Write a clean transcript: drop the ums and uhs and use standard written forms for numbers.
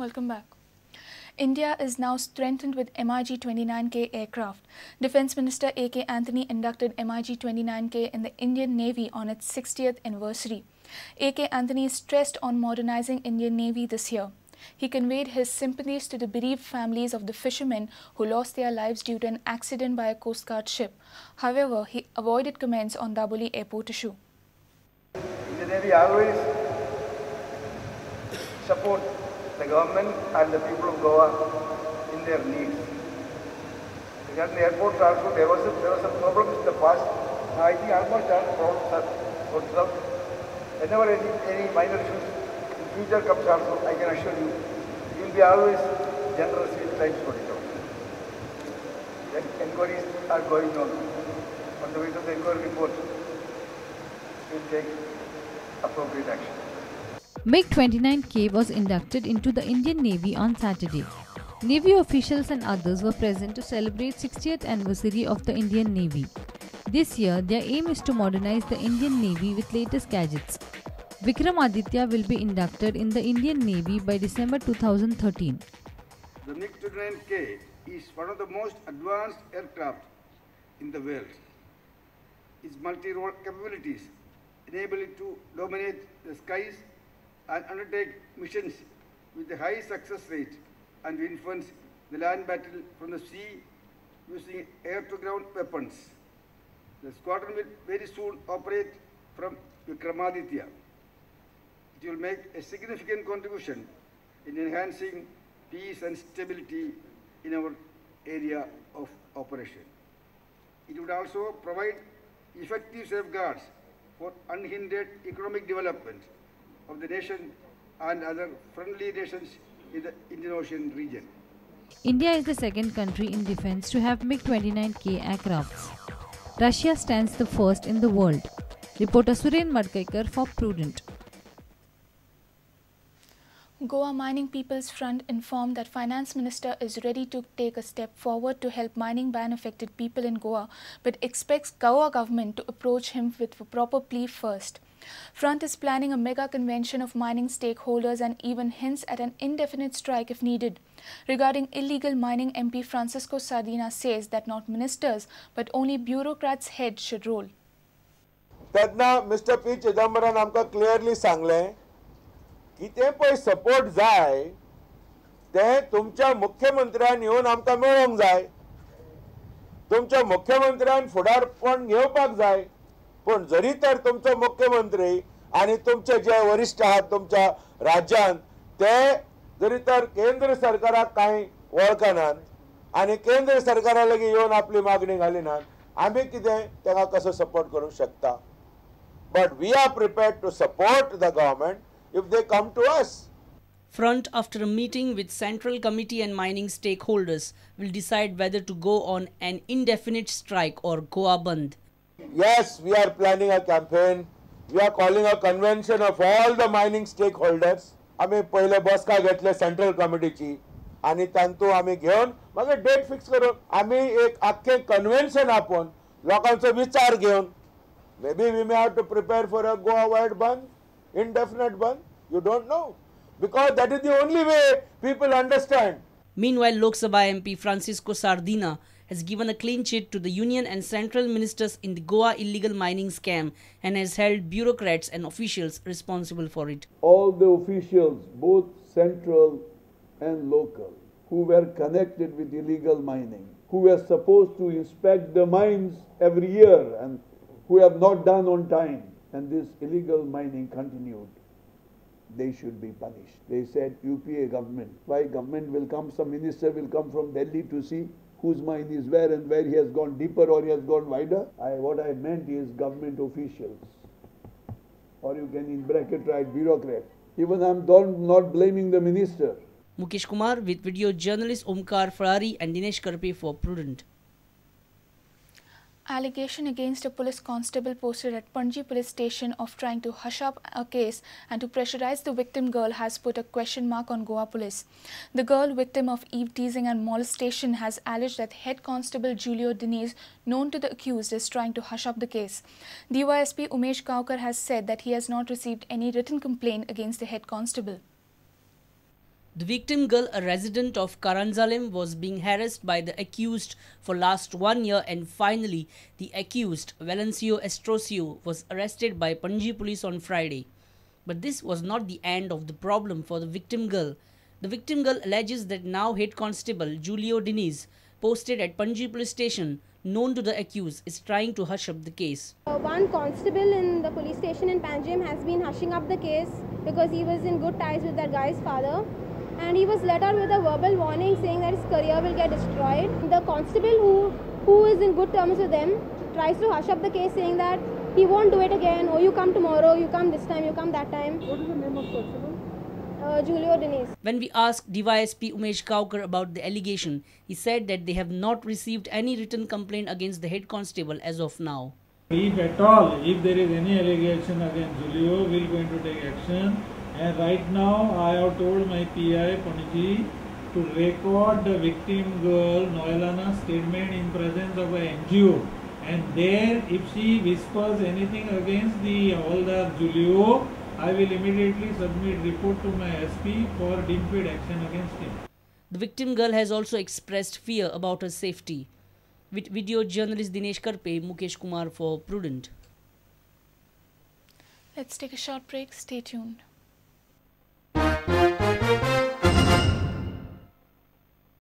Welcome back. India is now strengthened with MiG-29K aircraft. Defence Minister A K Antony inducted MiG-29K in the Indian Navy on its 60th anniversary. A K Antony stressed on modernising Indian Navy this year. He conveyed his sympathies to the bereaved families of the fishermen who lost their lives due to an accident by a Coast Guard ship. However, he avoided comments on Daboli airport issue. Indian Navy always support the government and the people of Goa in their needs. Regarding the airports also, there was some problems in the past. I think almost all problems are solved. Whenever any minor issues in future comes also, I can assure you, you will be always generous with time sorting out. The inquiries are going on. On the way to the inquiry report, we will take appropriate action. MiG-29K was inducted into the Indian Navy on Saturday. Navy officials and others were present to celebrate 60th anniversary of the Indian Navy. This year, their aim is to modernize the Indian Navy with latest gadgets. Vikramaditya will be inducted in the Indian Navy by December 2013. The MiG-29K is one of the most advanced aircraft in the world. Its multi-role capabilities enable it to dominate the skies and undertake missions with a high success rate and to influence the land battle from the sea using air-to-ground weapons. The squadron will very soon operate from Vikramaditya. It will make a significant contribution in enhancing peace and stability in our area of operation. It would also provide effective safeguards for unhindered economic development of the nation and other friendly nations in the Indian Ocean region. India is the second country in defense to have MiG-29K aircrafts. Russia stands the first in the world. Reporter Suren Madkaikar for Prudent. Goa Mining People's Front informed that Finance Minister is ready to take a step forward to help mining ban affected people in Goa, but expects Goa government to approach him with a proper plea first. Front is planning a mega convention of mining stakeholders and even hints at an indefinite strike if needed. Regarding illegal mining, MP Francisco Sardina says that not ministers but only bureaucrats' head should roll. तेन्ना Mr. P. Chidambaran आमकां clearly सांगलें की ते पळय support जाय ते तुमच्या मुख्यमंत्र्यान येवन आमकां मेळोवंक जाय, तुमच्या मुख्यमंत्र्यान फुडारपण घेवपाक जाय. पण जरी तर तुमचो मुख्यमंत्री आणि तुमचे जे वरिष्ठ आहात तुमच्या राज्यात ते जरी तर केंद्र सरकाराक काही वळखनात आणि केंद्र सरकारा लागीं येवन आपली मागणी घालिनात, आमी कितें ताका कसो सपोर्ट करूंक शकता? But we are prepared to support the government if they come to us. Front, after a meeting with Central Committee and mining stakeholders, will decide whether to go on an indefinite strike or Goa Bandh. Yes, we are planning a campaign. We are calling a convention of all the mining stakeholders. आम्ही पहिले बसका घेतले central कमिटीची आणि तांतू आम्ही घेऊन मग date fix करून आम्ही एक आख्खे कन्व्हेन्शन आपोवन लोकांचो विचार घेऊन maybe we may have to prepare for a Goa wide ban. Indefinite ban, you don't know, because that is the only way people understand. Meanwhile, Lok Sabha MP Francisco Sardina has given a clean chit to the union and central ministers in the Goa illegal mining scam and has held bureaucrats and officials responsible for it. All the officials, both central and local, who were connected with illegal mining, who were supposed to inspect the mines every year and who have not done on time, and this illegal mining continued, they should be punished. They said UPA government. Why government will come, some minister will come from Delhi to see whose mine is where and where he has gone deeper or he has gone wider. What I meant is government officials, or you can in bracket write bureaucrat. Even I'm not blaming the minister. Mukesh Kumar with video journalist Omkar Farari and Dinesh Karpe for Prudent. Allegation against a police constable posted at Panji police station of trying to hush up a case and to pressurize the victim girl has put a question mark on Goa police. The girl, victim of eve teasing and molestation, has alleged that head constable Julio Diniz, known to the accused, is trying to hush up the case. DYSP Umesh Kaukar has said that he has not received any written complaint against the head constable. The victim girl, a resident of Karanzalem, was being harassed by the accused for last 1 year, and finally the accused, Valencio Estrosio, was arrested by Panji police on Friday. But this was not the end of the problem for the victim girl. The victim girl alleges that now head constable Julio Diniz, posted at Panji police station, known to the accused, is trying to hush up the case. One constable in the police station in Panjim has been hushing up the case because he was in good ties with that guy's father, and he was let out with a verbal warning saying that his career will get destroyed. The constable who is in good terms with them tries to hush up the case, saying that he won't do it again. Oh, you come tomorrow, you come this time, you come that time. What is the name of constable? Julio Diniz. When we asked DYSP Umesh Kaukar about the allegation, he said that they have not received any written complaint against the head constable as of now. If at all, if there is any allegation against Julio, we are going to take action. And right now, I have told my PI, Panji, to record the victim girl, Noelana's statement in presence of an NGO. And there, if she whispers anything against the older Julio, I will immediately submit report to my SP for deemed action against him. The victim girl has also expressed fear about her safety. With video journalist Dinesh Karpe, Mukesh Kumar for Prudent. Let's take a short break. Stay tuned.